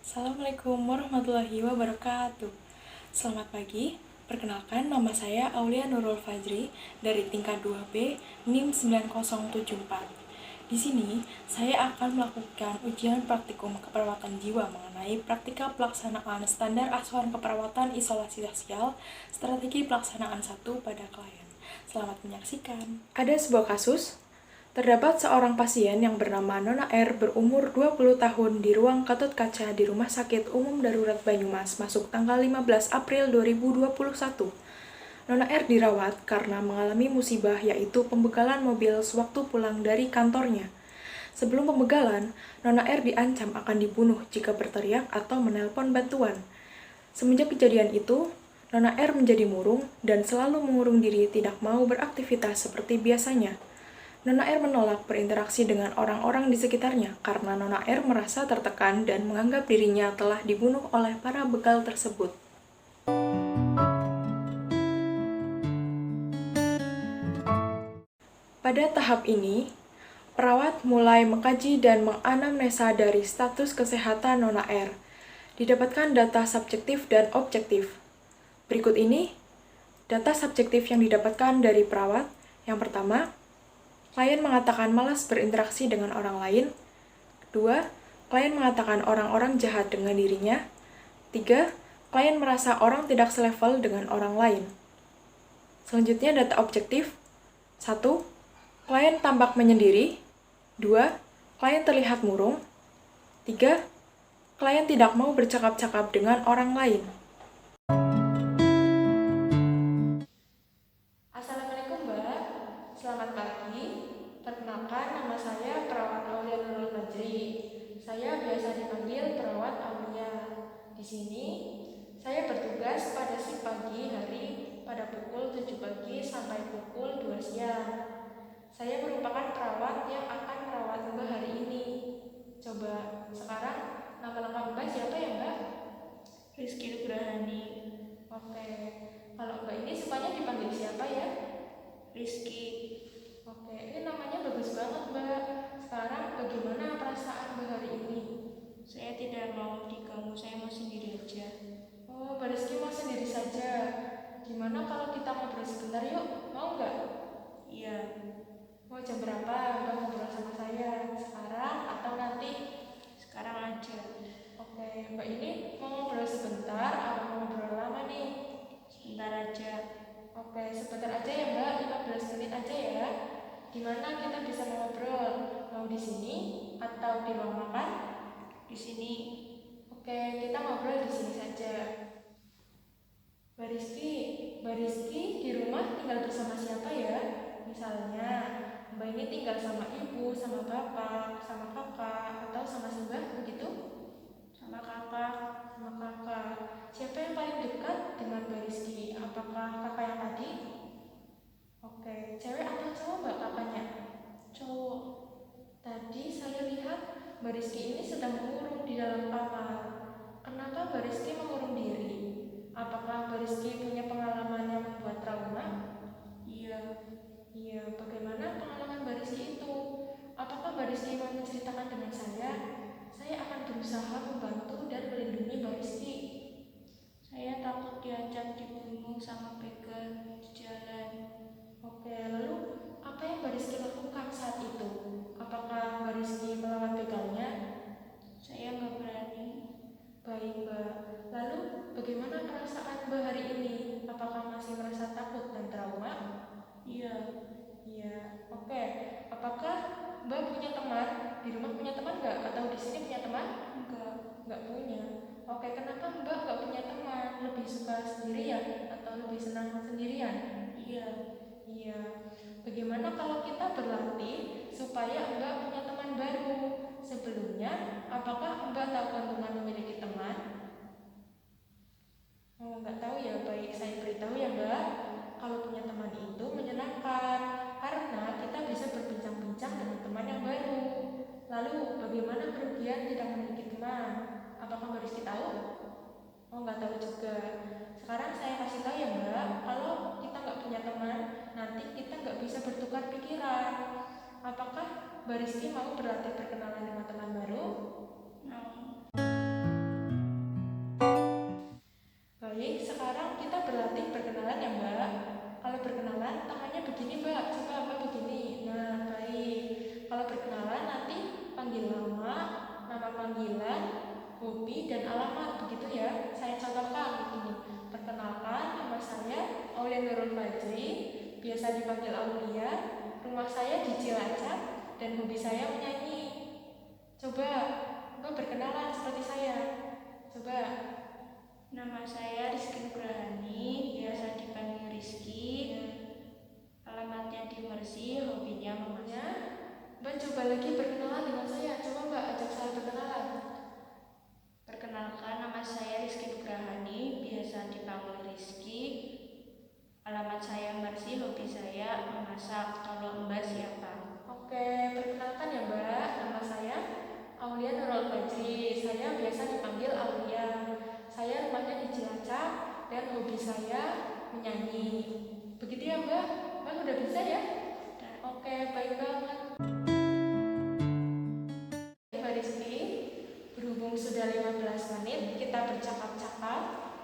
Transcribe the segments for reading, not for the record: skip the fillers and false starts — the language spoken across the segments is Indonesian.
Assalamualaikum warahmatullahi wabarakatuh. Selamat pagi, perkenalkan nama saya Aulia Nurul Fajri dari tingkat 2B NIM 9074. Di sini, saya akan melakukan ujian praktikum keperawatan jiwa mengenai praktika pelaksanaan standar asuhan keperawatan isolasi sosial, strategi pelaksanaan 1 pada klien. Selamat menyaksikan. Ada sebuah kasus. Terdapat seorang pasien yang bernama Nona R berumur 20 tahun di ruang Gatot Kaca di Rumah Sakit Umum Darurat Banyumas masuk tanggal 15 April 2021. Nona R dirawat karena mengalami musibah yaitu pembegalan mobil sewaktu pulang dari kantornya. Sebelum pembegalan, Nona R diancam akan dibunuh jika berteriak atau menelpon bantuan. Semenjak kejadian itu, Nona R menjadi murung dan selalu mengurung diri tidak mau beraktivitas seperti biasanya. Nona R menolak berinteraksi dengan orang-orang di sekitarnya karena Nona R merasa tertekan dan menganggap dirinya telah dibunuh oleh para begal tersebut. Pada tahap ini, perawat mulai mengkaji dan menganamnesa dari status kesehatan Nona R. Didapatkan data subjektif dan objektif. Berikut ini data subjektif yang didapatkan dari perawat. Yang pertama, klien mengatakan malas berinteraksi dengan orang lain. 2. Klien mengatakan orang-orang jahat dengan dirinya. 3. Klien merasa orang tidak selevel dengan orang lain. Selanjutnya data objektif. 1. Klien tampak menyendiri. 2. Klien terlihat murung. 3. Klien tidak mau bercakap-cakap dengan orang lain. Assalamualaikum Mbak, selamat pagi. Perkenalkan, nama saya perawat Aulia Nurul Fajri. Saya biasa dipanggil perawat Aulia. Di sini, saya bertugas pada shift pagi hari pada pukul 7 pagi sampai pukul 2 siang. Saya merupakan perawat yang akan merawat Mbak hari ini. Coba sekarang nama lengkap Mbak siapa ya Mbak? Rizky Nugrahani. Oke, kalau Mbak ini sukanya dipanggil siapa ya? Rizky. Oke, ini namanya bagus banget Mbak. Sekarang bagaimana perasaan Mbak hari ini? Saya tidak mau diganggu, saya mau sendiri aja. Oh, Mbak Rizky mau sendiri saja. Gimana kalau kita ngobrol sebentar yuk? Mau nggak? Iya. Mau jam berapa Mbak ngobrol sama saya? Sekarang atau nanti? Sekarang aja. Oke, Mbak ini mau ngobrol sebentar atau mau ngobrol lama nih? Sebentar aja. Oke, sebentar aja ya Mbak, 15 menit aja ya. Gimana kita bisa ngobrol? Mau di sini atau di ruang makan? Di sini. Oke, kita ngobrol di sini saja. Mbak Rizky di rumah tinggal bersama siapa ya? Misalnya, Mbak ini tinggal sama ibu, sama bapak, sama kakak, atau sama simbah begitu? Sama kakak. Sama kakak. Siapa yang paling dekat dengan Mbak Rizky? Apakah kakak yang tadi? Oke, cewek atau cowok Mbak kakaknya? Cowok. Tadi saya lihat Mbak Rizky ini sedang mengurung di dalam kamar. Kenapa Mbak Rizky mengurung diri? Apakah Mbak Rizky punya pengalaman yang membuat trauma? Iya. Iya, bagaimana pengalaman Mbak Rizky itu? Apakah Mbak Rizky mau menceritakan dengan saya? Saya akan berusaha membantu dan melindungi Mbak Rizky. Saya takut diancam dibunuh sama begal di jalan. Oke, lalu apa yang Mbak Rizky lakukan saat itu? Apakah Mbak Rizky melawan begalnya? Saya nggak berani. Baik Mbak, lalu bagaimana perasaan Mbak hari ini? Apakah masih merasa takut dan trauma? Iya. Iya, oke. Apakah Mbak punya teman? Di rumah punya teman nggak? Atau di sini punya teman? Enggak. Nggak punya. Oke, kenapa Mbak nggak punya teman? Lebih suka sendirian atau lebih senang sendirian? Iya. Iya. Bagaimana kalau kita berlatih supaya Mbak punya teman baru? Sebelumnya, apakah Mbak tahu keuntungan memiliki teman? Oh, nggak tahu ya. Baik, saya beritahu ya Mbak. Kalau punya teman itu menyenangkan karena kita bisa berbincang-bincang dengan teman yang baru. Lalu, bagaimana kerugian tidak memiliki teman? Apakah Mbak Rizky tahu? Oh, nggak tahu juga. Sekarang saya kasih tahu ya Mbak, kalau kita nggak punya teman, nanti kita nggak bisa bertukar pikiran. Apakah Mbak Rizky mau berlatih berkenalan dengan teman baru? Mau. Baik, sekarang kita berlatih perkenalan ya Mbak. Kalau perkenalan tangannya begini Mbak, coba Mbak begini. Nah baik, kalau perkenalan nanti panggil nama panggilan, hobi, dan alamat, begitu ya. Saya contohkan begini. Perkenalkan, nama saya Aulia Nurul Fajri, biasa dipanggil Aulia. Rumah saya di Cilacap dan hobi saya menyanyi. Coba Mbak berkenalan seperti saya. Coba. Nama saya Rizky Nugrahani, biasa dipanggil Rizky. Alamatnya di Mersi, hobinya memasak. Mbak coba lagi berkenalan dengan saya. Coba Mbak ajak saya berkenalan. Perkenalkan, nama saya Rizky Nugrahani, biasa dipanggil Rizky. Alamat saya Mersi, hobi saya memasak. Kalau Mbak siapa? Oke, perkenalkan ya Mbak. Nama saya Aulia Nurul Fajri. Saya biasa dipanggil Aulia. Saya rumahnya di Cilacap dan hobi saya menyanyi. Begitu ya Mbak? Mbak udah bisa ya? Oke, baik banget. Mbak Rizky, berhubung sudah 15 menit kita bercakap-cakap,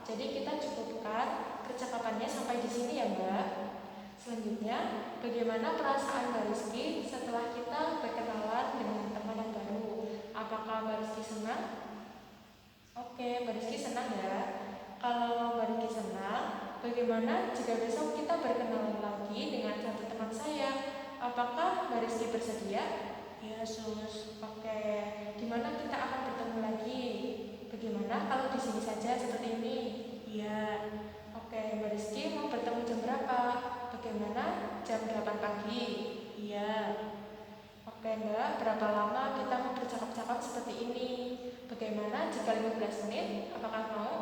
jadi kita cukupkan percakapannya sampai di sini ya Mbak. Selanjutnya, bagaimana perasaan Mbak Rizky setelah kita berkenalan dengan teman yang baru? Apakah Mbak Rizky senang? Oke, Mbak Rizky senang ya. Kalau Mbak Rizky senang, bagaimana jika besok kita berkenalan lagi dengan satu teman saya? Apakah Mbak Rizky bersedia? Ya, Sus. Oke, di mana kita akan bertemu lagi? Bagaimana kalau di sini saja seperti ini? Iya. Oke, Mbak Rizky mau bertemu jam berapa? Bagaimana? Jam 8 pagi? Iya. Oke Mbak, berapa lama kita mau bercakap-cakap seperti ini? Bagaimana jika 15 menit? Apakah mau?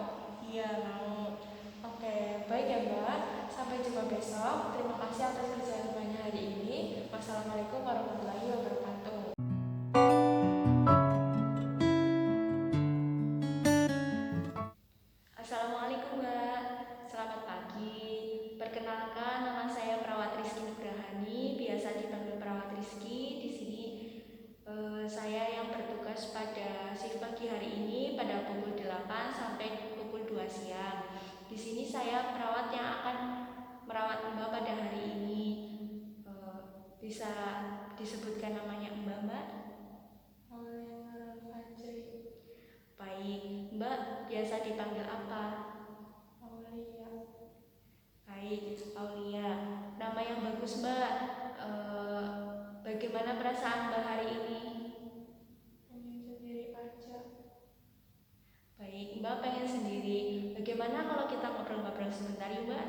Iya, mau. Oke, baik ya Mbak. Sampai jumpa besok. Terima kasih atas kerjasamanya hari ini. Wassalamualaikum warahmatullahi wabarakatuh. Assalamualaikum Mbak, selamat pagi. Perkenalkan, nama saya Perawat Rizky Nugrahani, biasa dipanggil Perawat Rizky. Di sini saya yang bertugas pada shift pagi hari ini pada pukul 8 sampai pukul 2 siang. Di sini saya perawat yang akan merawat Mbak pada hari ini. Bisa disebutkan namanya Mbak? Aulia Nurul Fajri. Baik, Mbak biasa dipanggil apa? Aulia. Baik, Aulia. Nama yang bagus Mbak. Bagaimana perasaan Mbak hari ini? Pengen sendiri aja. Baik, Mbak pengen sendiri. Bagaimana kalau kita ngobrol-ngobrol sebentar yuk Mbak?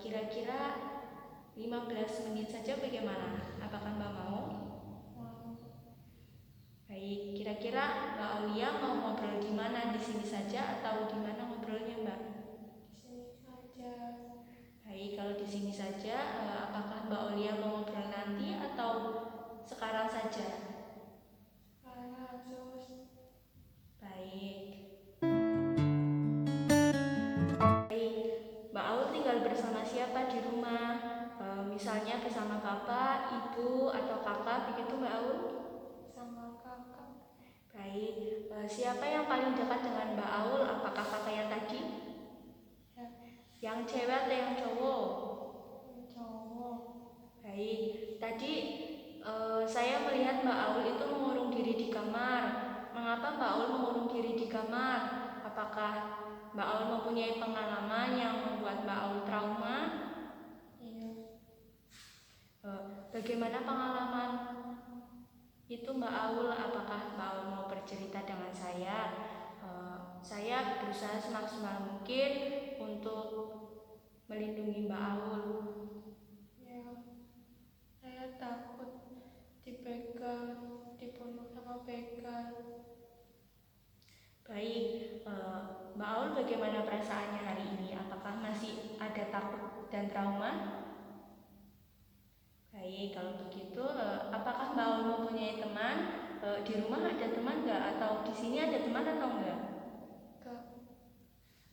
Kira-kira 15 menit saja bagaimana? Apakah Mbak mau? Baik, kira-kira Mbak Aulia mau ngobrol di mana? Di sini saja atau di mana ngobrolnya Mbak? Di sini saja. Baik, kalau di sini saja, apakah Mbak Aulia mau ngobrol nanti atau sekarang saja? Sekarang Sus. Baik. Baik, Mbak Aul tinggal bersama siapa di rumah? Misalnya bersama bapak, ibu, atau kakak, begitu Mbak Aul? Sama kakak. Baik, siapa yang paling dekat dengan Mbak Aul? Apakah kakak yang tadi? Ya. Yang cewek atau yang cowok? Cowok. Baik, tadi saya melihat Mbak Aul itu mengurung diri di kamar. Mengapa Mbak Aul mengurung diri di kamar? Apakah Mbak Aul mempunyai pengalaman yang membuat Mbak Aul trauma? Iya. Bagaimana pengalaman itu Mbak Aul? Apakah Mbak Aul mau bercerita dengan saya? Saya berusaha semaksimal mungkin untuk melindungi Mbak Aul. Ya, saya takut dipegang, dibunuh sama begal. Baik, Mbak Aul bagaimana perasaannya hari ini? Apakah masih ada takut dan trauma? Baik, kalau begitu, apakah Mbak Aul mempunyai teman? Di rumah ada teman nggak? Atau di sini ada teman atau enggak? Enggak.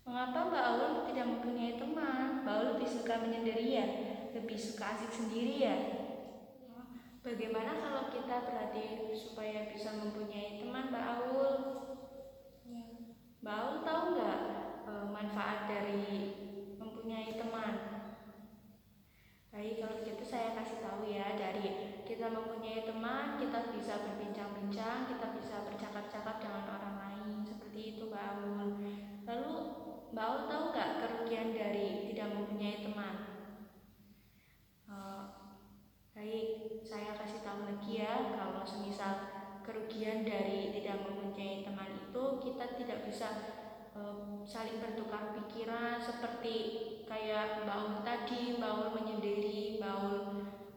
Mengapa Mbak Aul tidak mempunyai teman? Mbak Aul lebih suka menyendiri ya? Lebih suka asik sendiri ya? Bagaimana kalau kita berlatih supaya bisa mempunyai teman Mbak Aul? Ya. Mbak Aul tahu nggak manfaat dari mempunyai teman? Baik, kalau begitu saya kasih tahu ya. Dari kita mempunyai teman, kita bisa berbincang-bincang, kita bisa bercakap-cakap dengan orang lain. Seperti itu, Mbak Aul. Lalu, Mbak Aul tahu nggak kerugian dari tidak mempunyai teman? Baik, saya kasih tahu lagi ya. Kalau semisal kerugian dari tidak mempunyai teman itu, kita tidak bisa saling bertukar pikiran seperti kayak Mbak Aul tadi. Mbak Aul menyendiri, Mbak Aul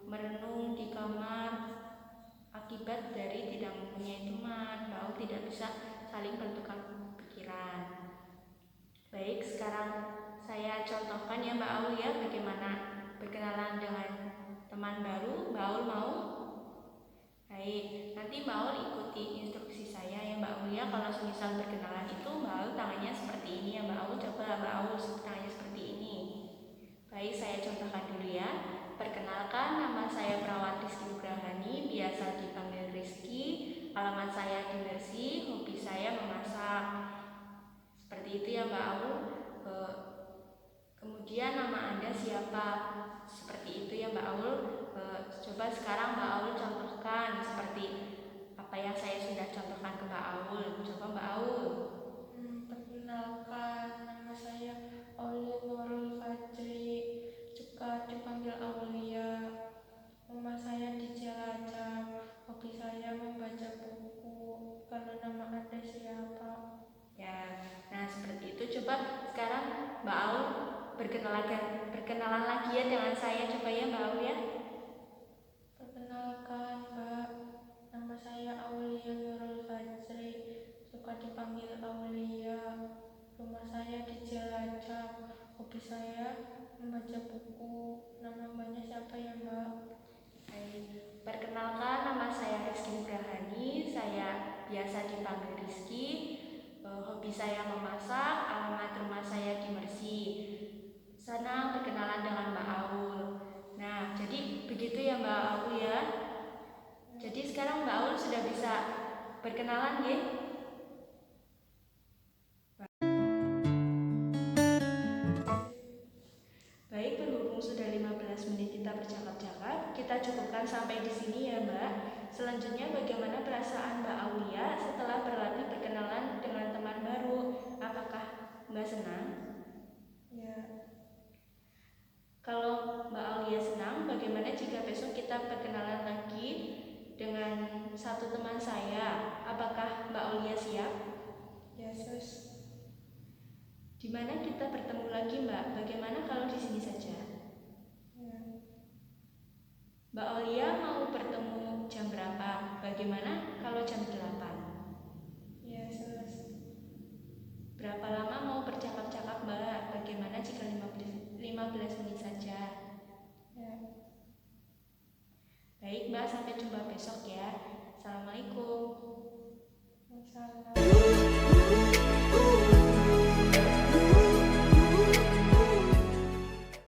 merenung di kamar akibat dari tidak mempunyai teman. Mbak Aul tidak bisa saling bertukar pikiran. Baik, sekarang saya contohkan ya Mbak Aul ya, bagaimana berkenalan dengan teman baru. Mbak Aul mau? Baik, nanti Mbak Aul ikuti instruksi saya ya Mbak Aul ya. Kalau semisal berkenalan itu Mbak Aul tangannya seperti ini ya Mbak Aul. Coba Mbak Aul tangannya seperti ini. Baik, saya contohkan dulu ya. Perkenalkan, nama saya Perawat Rizky Nugrahani, biasa dipanggil Rizky. Alamat saya di Mersi, hobi saya memasak. Seperti itu ya Mbak Aul. Kemudian nama Anda siapa? Seperti itu ya Mbak Aul. Coba sekarang Mbak Aul contohkan seperti apa yang saya sudah contohkan ke Mbak Aul. Coba Mbak Aul. Perkenalkan, nama saya Aulia Nurul Fajri, juga dipanggil Aulia. Rumah saya di Cilacap. Hobi saya membaca buku. Kalau nama Anda siapa? Ya, nah seperti itu. Coba sekarang Mbak Aul berkenalan lagi ya dengan saya. Coba ya Mbak Aul ya. Perkenalkan Mbak, nama saya Aulia Nurul Fajri, suka dipanggil Aulia. Rumah saya di Cilacap. Hobi saya membaca buku. Nama mbaknya siapa ya Mbak? Perkenalkan, nama saya Rizky Nugrahani. Saya biasa dipanggil Rizky. Hobi saya memasak. Alamat rumah saya di Mersi. Senang berkenalan dengan Mbak Aul. Nah, jadi begitu ya Mbak Aul ya. Jadi sekarang Mbak Aul sudah bisa berkenalan ya. Baik, berhubung sudah 15 menit kita bercakap-cakap, kita cukupkan sampai di sini ya Mbak. Selanjutnya bagaimana perasaan Mbak Aulia setelah berlatih berkenalan dengan teman baru? Apakah Mbak senang? Ya. Kalau Mbak Aulia senang, bagaimana jika besok kita berkenalan lagi dengan satu teman saya? Apakah Mbak Aulia siap? Ya sus. Di mana kita bertemu lagi Mbak? Bagaimana kalau di sini saja? Ya. Mbak Aulia mau bertemu jam berapa? Bagaimana kalau jam 8? Ya sus. Berapa lama mau bercakap-cakap Mbak? Bagaimana jika 15 menit saja? Ya. Baik Mbak, sampai jumpa besok ya. Assalamualaikum. Assalamualaikum.